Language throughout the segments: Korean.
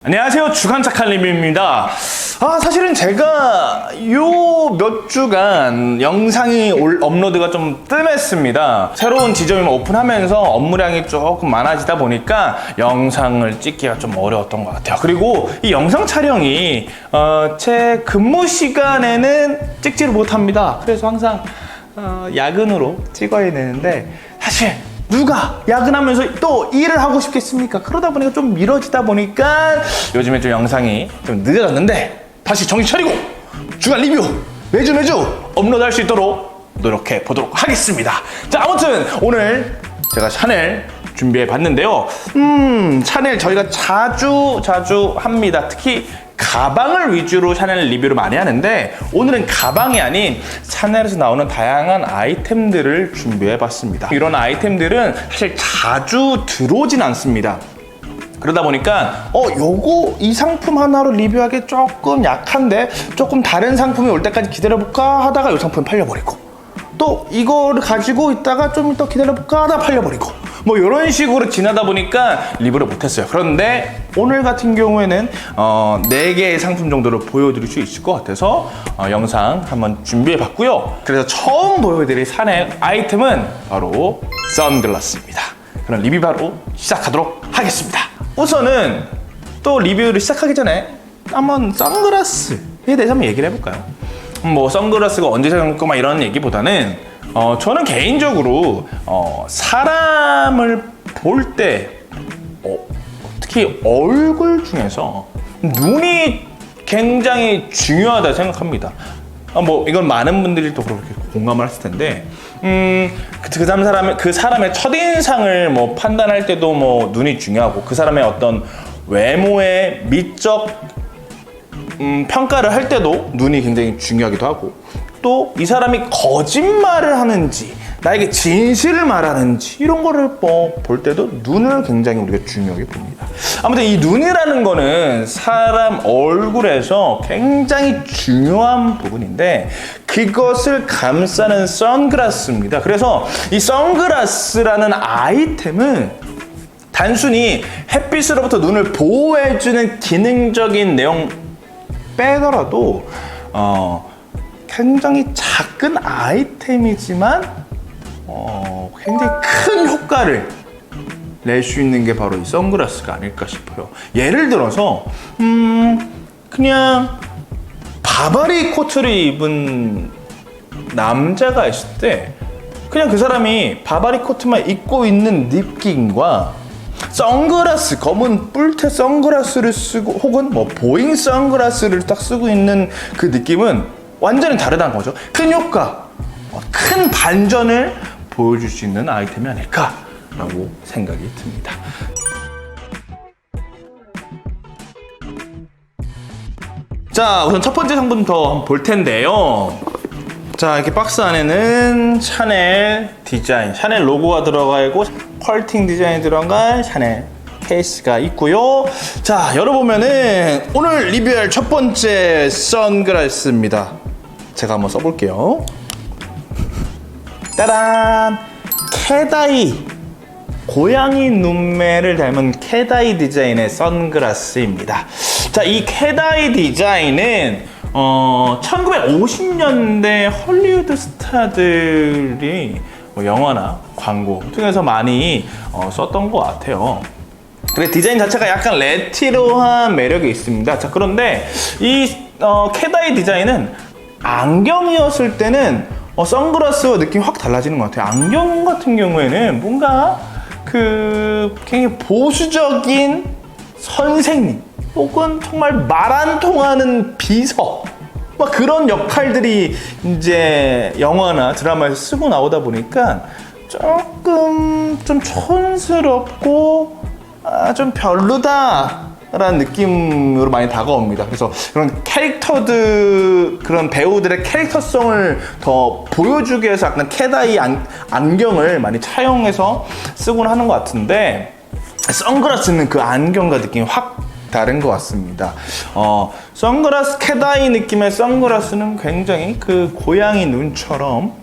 안녕하세요, 주간 착한 리뷰입니다. 사실은 제가 요 몇 주간 영상이 업로드가 좀 뜸했습니다. 새로운 지점을 오픈하면서 업무량이 조금 많아지다 보니까 영상을 찍기가 좀 어려웠던 것 같아요. 그리고 이 영상 촬영이 제 근무 시간에는 찍지를 못합니다. 그래서 항상 야근으로 찍어야 되는데, 사실 누가 야근하면서 또 일을 하고 싶겠습니까? 그러다 보니까 좀 미뤄지다 보니까 요즘에 좀 영상이 좀 늦어졌는데, 다시 정신 차리고 주간 리뷰 매주 업로드할 수 있도록 노력해 보도록 하겠습니다. 자, 아무튼 오늘 제가 샤넬 준비해 봤는데요. 샤넬 저희가 자주 합니다. 특히 가방을 위주로 샤넬 리뷰를 많이 하는데, 오늘은 가방이 아닌 샤넬에서 나오는 다양한 아이템들을 준비해 봤습니다. 이런 아이템들은 사실 자주 들어오진 않습니다. 그러다 보니까 이 상품 하나로 리뷰하기 조금 약한데, 조금 다른 상품이 올 때까지 기다려볼까 하다가 이 상품 팔려버리고, 또 이거를 가지고 있다가 좀 더 기다려볼까 하다 팔려버리고, 뭐 이런 식으로 지나다 보니까 리뷰를 못했어요. 그런데 오늘 같은 경우에는 4개의 상품 정도를 보여드릴 수 있을 것 같아서 영상 한번 준비해봤고요. 그래서 처음 보여드릴 샤넬 아이템은 바로 선글라스입니다. 그럼 리뷰 바로 시작하도록 하겠습니다. 우선은 또 리뷰를 시작하기 전에 한번 선글라스에 대해서 한번 얘기를 해볼까요? 뭐 선글라스가 언제 생겼고 막 이런 얘기보다는 저는 개인적으로 사람을 볼 때 특히 얼굴 중에서 눈이 굉장히 중요하다 생각합니다. 뭐 이건 많은 분들이 또 그렇게 공감을 하실 텐데, 그 사람의 첫인상을 뭐 판단할 때도 뭐 눈이 중요하고, 그 사람의 어떤 외모의 미적 평가를 할 때도 눈이 굉장히 중요하기도 하고, 또 이 사람이 거짓말을 하는지 나에게 진실을 말하는지 이런 거를 볼 때도 눈을 굉장히 우리가 중요하게 봅니다. 아무튼 이 눈이라는 거는 사람 얼굴에서 굉장히 중요한 부분인데, 그것을 감싸는 선글라스입니다. 그래서 이 선글라스라는 아이템은 단순히 햇빛으로부터 눈을 보호해주는 기능적인 내용 빼더라도 굉장히 작은 아이템이지만 굉장히 큰 효과를 낼 수 있는 게 바로 이 선글라스가 아닐까 싶어요. 예를 들어서 그냥 바바리 코트를 입은 남자가 있을 때, 그냥 그 사람이 바바리 코트만 입고 있는 느낌과 선글라스, 검은 뿔테 선글라스를 쓰고 혹은 뭐 보잉 선글라스를 딱 쓰고 있는 그 느낌은 완전히 다르다는 거죠. 큰 효과, 큰 반전을 보여줄 수 있는 아이템이 아닐까라고 생각이 듭니다. 자, 우선 첫 번째 상품부터 한번 볼 텐데요. 자, 이렇게 박스 안에는 샤넬 디자인, 샤넬 로고가 들어가 있고 펄팅 디자인이 들어간 샤넬 케이스가 있고요. 자, 열어보면은 오늘 리뷰할 첫 번째 선글라스입니다. 제가 한번 써볼게요. 따란! 캐다이, 고양이 눈매를 닮은 캐다이 디자인의 선글라스입니다. 자, 이 캐다이 디자인은 1950년대 헐리우드 스타들이 영화나 광고 통해서 많이 썼던 것 같아요. 그래, 디자인 자체가 약간 레트로한 매력이 있습니다. 자, 그런데 이 캐다이 디자인은 안경이었을 때는 선글라스와 느낌이 확 달라지는 것 같아요. 안경 같은 경우에는 뭔가 굉장히 보수적인 선생님 혹은 정말 말 안 통하는 비서, 막 그런 역할들이 이제 영화나 드라마에서 쓰고 나오다 보니까 조금 좀 촌스럽고 좀 별로다라는 느낌으로 많이 다가옵니다. 그래서 그런 그런 배우들의 캐릭터성을 더 보여주기 위해서 약간 캐다이 안경을 많이 차용해서 쓰곤 하는 것 같은데, 선글라스는 그 안경과 느낌이 확 다른 것 같습니다. 캐다이 느낌의 선글라스는 굉장히 그 고양이 눈처럼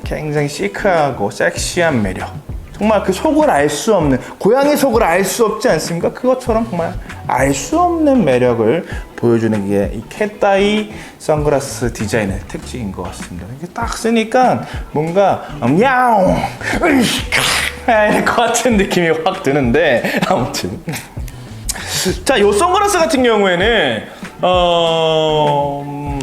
굉장히 시크하고 섹시한 매력, 정말 그 속을 알 수 없는, 고양이 속을 알 수 없지 않습니까? 그것처럼 정말 알 수 없는 매력을 보여주는 게 이 캣다이 선글라스 디자인의 특징인 것 같습니다. 이게 딱 쓰니까 뭔가 야옹 이럴 것 같은 느낌이 확 드는데 아무튼 자, 이 선글라스 같은 경우에는 뭐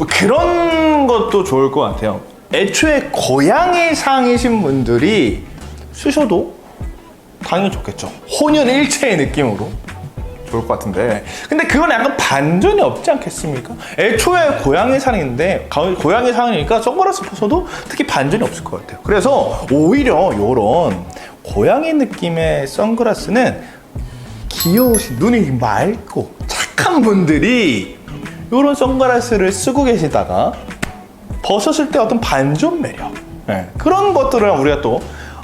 그런 것도 좋을 것 같아요. 애초에 고양이 상이신 분들이 쓰셔도 당연히 좋겠죠. 혼연일체의 느낌으로 좋을 것 같은데, 근데 그건 약간 반전이 없지 않겠습니까? 애초에 고양이 상인데 고양이 상이니까 선글라스 벗어도 특히 반전이 없을 것 같아요. 그래서 오히려 이런 고양이 느낌의 선글라스는 귀여우신, 눈이 맑고 착한 분들이 이런 선글라스를 쓰고 계시다가 벗었을 때 어떤 반전 매력, 그런 것들을 우리가 또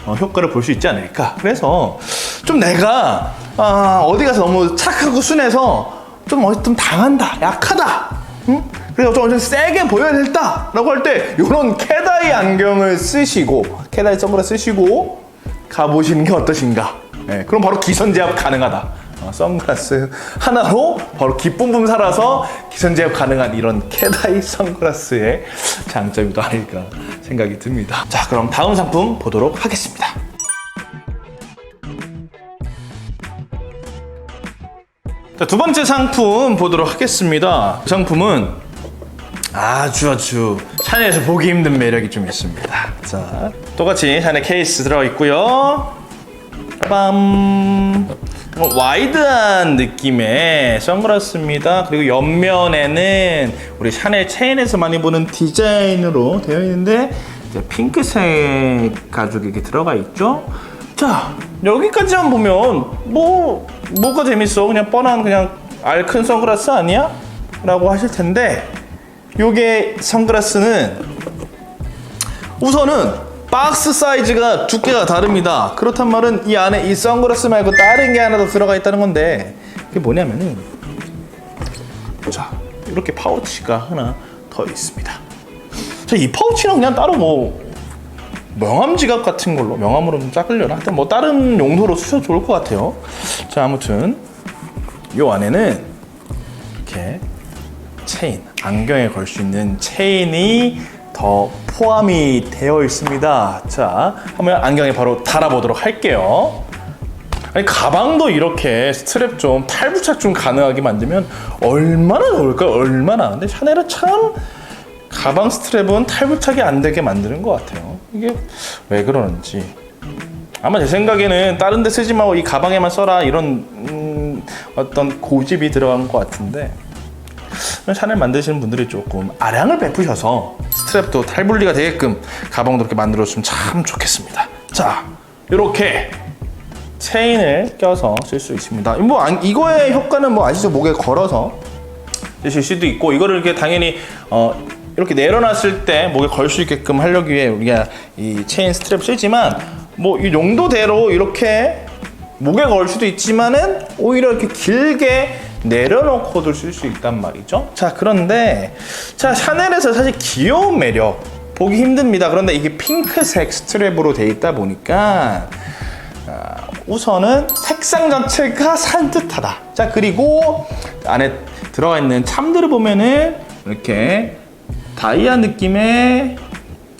효과를 볼 수 있지 않을까. 그래서 좀 내가 어디 가서 너무 착하고 순해서 좀 당한다, 약하다, 그래서 좀 세게 보여야 되겠다 라고 할 때 이런 캣아이 안경을 쓰시고, 캣아이 선글라스 쓰시고 가보시는 게 어떠신가. 그럼 바로 기선제압 가능하다. 선글라스 하나로 바로 기쁨 살아서 기선제압 가능한 이런 캣아이 선글라스의 장점이 또 아닐까 생각이 듭니다. 자, 그럼 다음 상품 보도록 하겠습니다. 자, 두 번째 상품 보도록 하겠습니다. 이 상품은 아주 샤넬에서 보기 힘든 매력이 좀 있습니다. 자, 똑같이 샤넬 케이스 들어가 있고요. 빰, 와이드한 느낌의 선글라스입니다. 그리고 옆면에는 우리 샤넬 체인에서 많이 보는 디자인으로 되어 있는데 이제 핑크색 가죽이 이렇게 들어가 있죠. 자, 여기까지만 보면 뭐가 재밌어? 그냥 뻔한 그냥 알큰 선글라스 아니야? 라고 하실 텐데, 요게 선글라스는 우선은 박스 사이즈가 두께가 다릅니다. 그렇단 말은 이 안에 이 선글라스 말고 다른 게 하나 더 들어가 있다는 건데, 그게 뭐냐면은 자, 이렇게 파우치가 하나 더 있습니다. 자, 이 파우치는 그냥 따로 명함 지갑 같은 걸로, 명함으로 좀 작으려나? 하여튼 다른 용도로 쓰셔도 좋을 것 같아요. 자, 아무튼 요 안에는 이렇게 체인, 안경에 걸 수 있는 체인이 더 포함이 되어 있습니다. 자, 한번 안경에 바로 달아보도록 할게요. 아니, 가방도 이렇게 스트랩 좀 탈부착 좀 가능하게 만들면 얼마나 좋을까요? 얼마나. 근데 샤넬은 참 가방 스트랩은 탈부착이 안 되게 만드는 것 같아요. 이게 왜 그러는지. 아마 제 생각에는 다른 데 쓰지 말고 이 가방에만 써라, 이런 어떤 고집이 들어간 것 같은데, 샤넬 만드시는 분들이 조금 아량을 베푸셔서 스트랩도 탈분리가 되게끔 가방도 이렇게 만들어주면 참 좋겠습니다. 자, 이렇게 체인을 껴서 쓸 수 있습니다. 이거의 효과는 아시죠? 목에 걸어서 쓰실 수도 있고, 이거를 이렇게 당연히 이렇게 내려놨을 때 목에 걸 수 있게끔 하려기 위해 우리가 이 체인 스트랩 쓰지만, 이 용도대로 이렇게 목에 걸 수도 있지만은 오히려 이렇게 길게 내려놓고도 쓸 수 있단 말이죠. 자, 그런데 샤넬에서 사실 귀여운 매력 보기 힘듭니다. 그런데 이게 핑크색 스트랩으로 돼 있다 보니까 우선은 색상 자체가 산뜻하다. 자, 그리고 안에 들어가 있는 참들을 보면은 이렇게 다이아 느낌의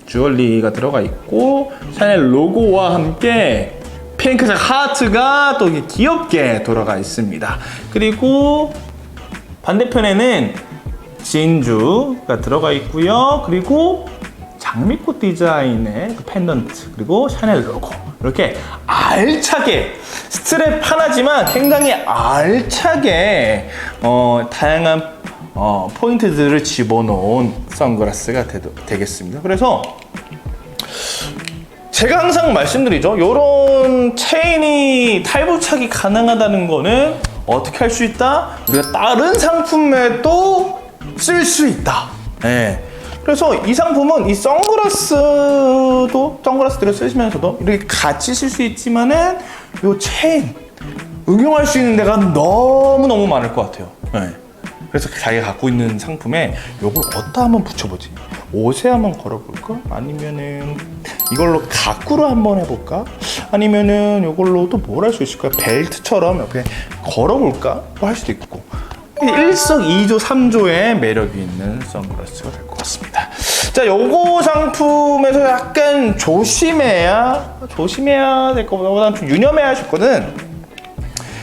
주얼리가 들어가 있고, 샤넬 로고와 함께 핑크색 하트가 또 귀엽게 돌아가 있습니다. 그리고 반대편에는 진주가 들어가 있고요. 그리고 장미꽃 디자인의 펜던트, 그리고 샤넬 로고, 이렇게 알차게 스트랩 하나지만 굉장히 알차게 다양한 포인트들을 집어넣은 선글라스가 되겠습니다. 그래서 제가 항상 말씀드리죠. 이런 체인이 탈부착이 가능하다는 거는 어떻게 할 수 있다? 우리가 다른 상품에도 쓸 수 있다. 그래서 이 상품은 이 선글라스들을 쓰시면서도 이렇게 같이 쓸 수 있지만은 이 체인 응용할 수 있는 데가 너무너무 많을 것 같아요. 그래서 자기가 갖고 있는 상품에 이걸 어디다 한번 붙여보지? 옷에 한번 걸어볼까? 아니면은 이걸로 가꾸로 한번 해볼까? 아니면은 이걸로 또 뭘 할 수 있을까요? 벨트처럼 옆에 걸어볼까? 뭐 할 수도 있고, 일석이조 삼조의 매력이 있는 선글라스가 될 것 같습니다. 자, 요거 상품에서 약간 조심해야 될 것보다는 좀 유념해야 싶거든.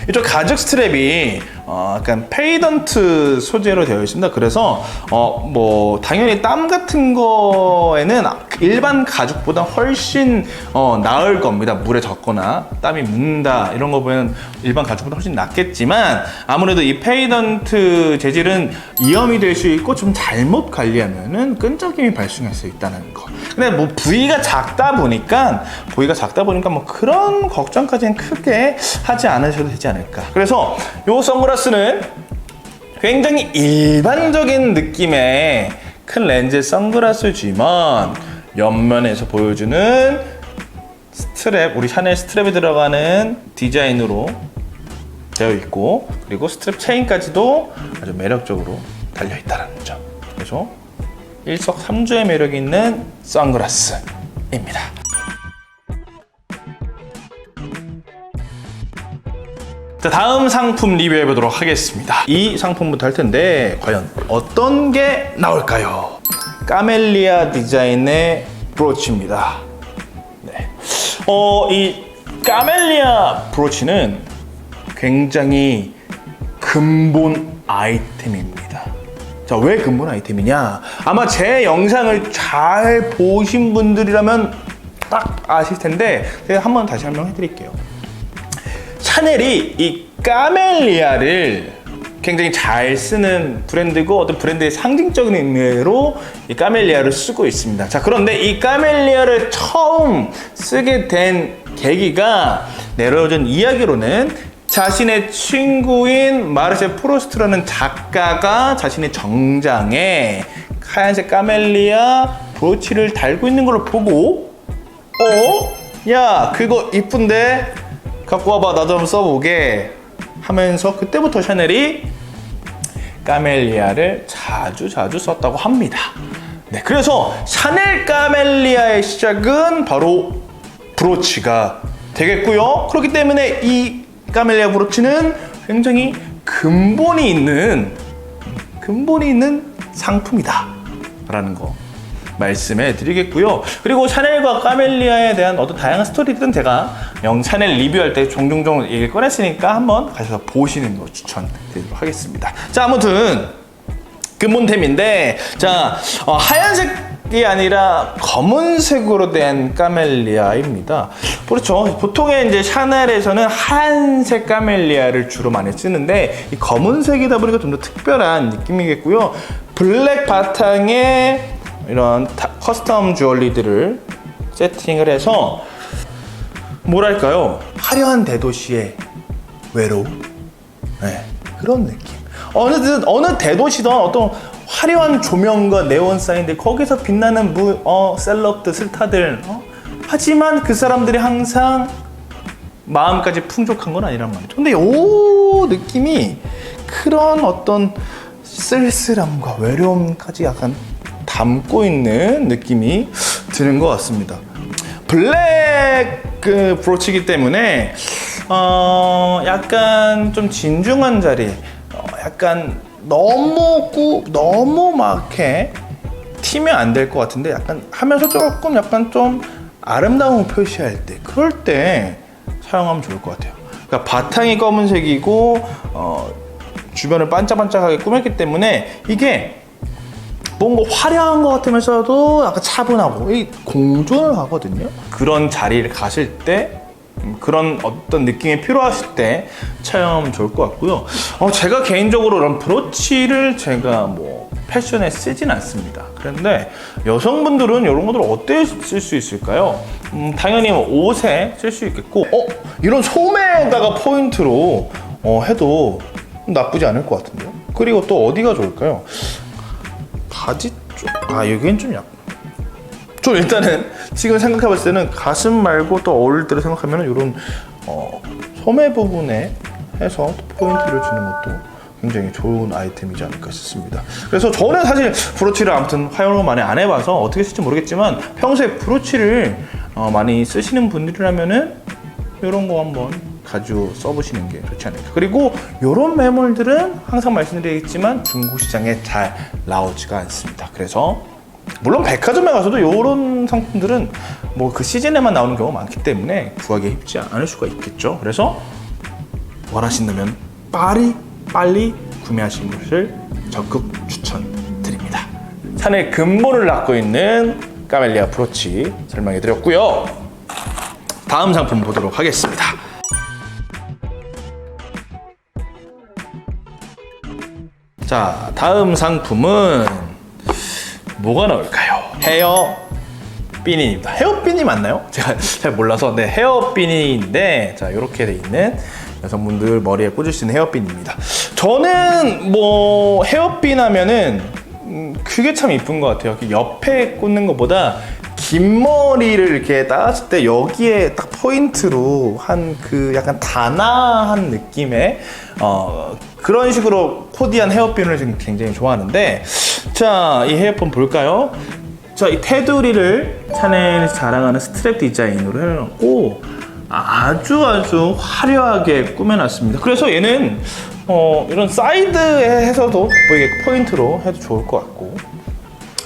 이쪽 가죽 스트랩이 약간 페이던트 소재로 되어 있습니다. 그래서 뭐 당연히 땀 같은 거에는 일반 가죽보다 훨씬 나을 겁니다. 물에 젖거나 땀이 묻는다 이런 거 보면 일반 가죽보다 훨씬 낫겠지만, 아무래도 이 페이던트 재질은 이염이 될 수 있고 좀 잘못 관리하면은 끈적임이 발생할 수 있다는 거. 근데 뭐 부위가 작다 보니까 뭐 그런 걱정까지는 크게 하지 않으셔도 되지 않을까. 그래서 요 선글라스는 굉장히 일반적인 느낌의 큰 렌즈 선글라스지만 옆면에서 보여주는 스트랩, 우리 샤넬 스트랩에 들어가는 디자인으로 되어 있고, 그리고 스트랩 체인까지도 아주 매력적으로 달려 있다는 점. 그래서 일석삼조의 매력이 있는 선글라스입니다. 자, 다음 상품 리뷰해 보도록 하겠습니다. 이 상품부터 할 텐데 과연 어떤 게 나올까요? 까멜리아 디자인의 브로치입니다. 네. 이 까멜리아 브로치는 굉장히 근본 아이템입니다. 자, 왜 근본 아이템이냐? 아마 제 영상을 잘 보신 분들이라면 딱 아실 텐데 제가 한번 다시 설명해 드릴게요. 샤넬이 이 까멜리아를 굉장히 잘 쓰는 브랜드고, 어떤 브랜드의 상징적인 의미로 이 까멜리아를 쓰고 있습니다. 자, 그런데 이 까멜리아를 처음 쓰게 된 계기가 내려오는 이야기로는 자신의 친구인 마르셀 프로스트라는 작가가 자신의 정장에 하얀색 까멜리아 브로치를 달고 있는 걸 보고, 야, 그거 이쁜데? 갖고 와봐, 나도 한번 써보게 하면서 그때부터 샤넬이 까멜리아를 자주 썼다고 합니다. 네, 그래서 샤넬 까멜리아의 시작은 바로 브로치가 되겠고요. 그렇기 때문에 이 까멜리아 브로치는 굉장히 근본이 있는 상품이다 라는 거 말씀해 드리겠고요. 그리고 샤넬과 까멜리아에 대한 어떤 다양한 스토리들은 제가 샤넬 리뷰할 때 종종 얘기를 꺼냈으니까 한번 가셔서 보시는 거 추천드리도록 하겠습니다. 자, 아무튼 근본템인데, 자, 하얀색이 아니라 검은색으로 된 까멜리아입니다. 그렇죠. 보통의 이제 샤넬에서는 하얀색 까멜리아를 주로 많이 쓰는데, 이 검은색이다 보니까 좀 더 특별한 느낌이겠고요. 블랙 바탕에 이런 커스텀 주얼리들을 세팅을 해서 뭐랄까요, 화려한 대도시의 외로움? 네, 그런 느낌. 어느 대도시든 어떤 화려한 조명과 네온 사인들, 거기서 빛나는 셀럽들, 스타들, 하지만 그 사람들이 항상 마음까지 풍족한 건 아니란 말이죠. 근데 이 느낌이 그런 어떤 쓸쓸함과 외로움까지 약간 담고 있는 느낌이 드는 것 같습니다. 블랙 브로치이기 때문에 약간 좀 진중한 자리, 약간 너무 막 이렇게 튀면 안 될 것 같은데, 약간 하면서 조금 약간 좀 아름다움을 표시할 때, 그럴 때 사용하면 좋을 것 같아요. 그러니까 바탕이 검은색이고 주변을 반짝반짝하게 꾸몄기 때문에 이게 뭔가 화려한 것 같으면서도 약간 차분하고 공존을 하거든요. 그런 자리를 가실 때, 그런 어떤 느낌이 필요하실 때 차용하면 좋을 것 같고요. 제가 개인적으로 이런 브로치를 제가 뭐 패션에 쓰진 않습니다. 그런데 여성분들은 이런 것들을 어떻게 쓸 수 있을까요? 당연히 옷에 쓸 수 있겠고, 이런 소매에다가 포인트로 해도 나쁘지 않을 것 같은데요. 그리고 또 어디가 좋을까요? 바지 쪽, 여기는 좀 좀 일단은 지금 생각해봤을 때는 가슴 말고 또 어울릴 때로 생각하면 이런 소매 부분에 해서 포인트를 주는 것도 굉장히 좋은 아이템이지 않을까 싶습니다. 그래서 저는 사실 브로치를 아무튼 활용을 많이 안 해봐서 어떻게 쓸지 모르겠지만 평소에 브로치를 많이 쓰시는 분들이라면은 이런 거 한번 자주 써보시는 게 좋지 않을까. 그리고 이런 매물들은 항상 말씀드리겠지만 중고시장에 잘 나오지가 않습니다. 그래서 물론 백화점에 가서도 이런 상품들은 뭐 그 시즌에만 나오는 경우가 많기 때문에 구하기 쉽지 않을 수가 있겠죠. 그래서 원하신다면 빨리 구매하시는 것을 적극 추천드립니다. 샤넬 근본을 갖고 있는 까멜리아 브로치 설명해 드렸고요. 다음 상품 보도록 하겠습니다. 자, 다음 상품은 뭐가 나올까요? 헤어 비니입니다. 헤어 비니 맞나요? 제가 잘 몰라서. 네, 헤어 비니인데, 자, 이렇게 돼 있는 여성분들 머리에 꽂을 수 있는 헤어핀입니다. 저는 뭐 헤어핀 하면은 그게 참 이쁜 것 같아요. 옆에 꽂는 것보다 긴 머리를 이렇게 따았을 때 여기에 딱 포인트로 한 그 약간 단아한 느낌의 그런 식으로 코디한 헤어핀을 지금 굉장히 좋아하는데, 자, 이 헤어핀 볼까요? 자, 이 테두리를 샤넬에서 자랑하는 스트랩 디자인으로 해놓고 아주 화려하게 꾸며놨습니다. 그래서 얘는 이런 사이드에 해서도 돋보이게 포인트로 해도 좋을 것 같고,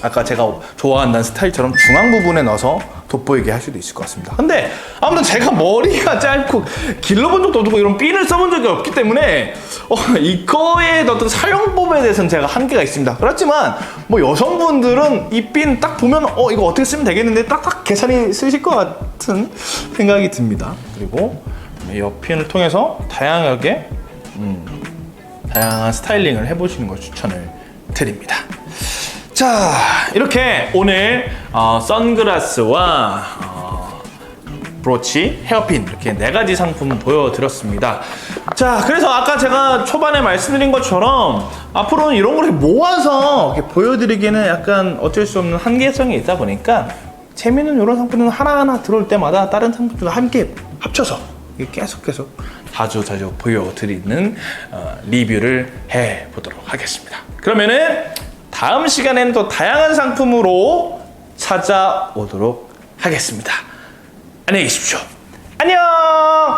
아까 제가 좋아한다는 스타일처럼 중앙 부분에 넣어서 돋보이게 할 수도 있을 것 같습니다. 근데 아무튼 제가 머리가 짧고 길러본 적도 없고 이런 핀을 써본 적이 없기 때문에 이거의 어떤 사용법에 대해서는 제가 한계가 있습니다. 그렇지만 뭐 여성분들은 이 핀 딱 보면 이거 어떻게 쓰면 되겠는데 딱딱 계산이 쓰실 것 같은 생각이 듭니다. 그리고 이 핀을 통해서 다양하게 다양한 스타일링을 해보시는 걸 추천을 드립니다. 자, 이렇게 오늘 선글라스와 브로치, 헤어핀 이렇게 4가지 상품 보여드렸습니다. 자, 그래서 아까 제가 초반에 말씀드린 것처럼 앞으로는 이런 걸 모아서 이렇게 보여드리기에는 약간 어쩔 수 없는 한계성이 있다 보니까 재미있는 이런 상품은 하나하나 들어올 때마다 다른 상품들과 함께 합쳐서 계속 자주 보여드리는 리뷰를 해보도록 하겠습니다. 그러면은 다음 시간에는 또 다양한 상품으로 찾아오도록 하겠습니다. 안녕히 계십시오. 안녕!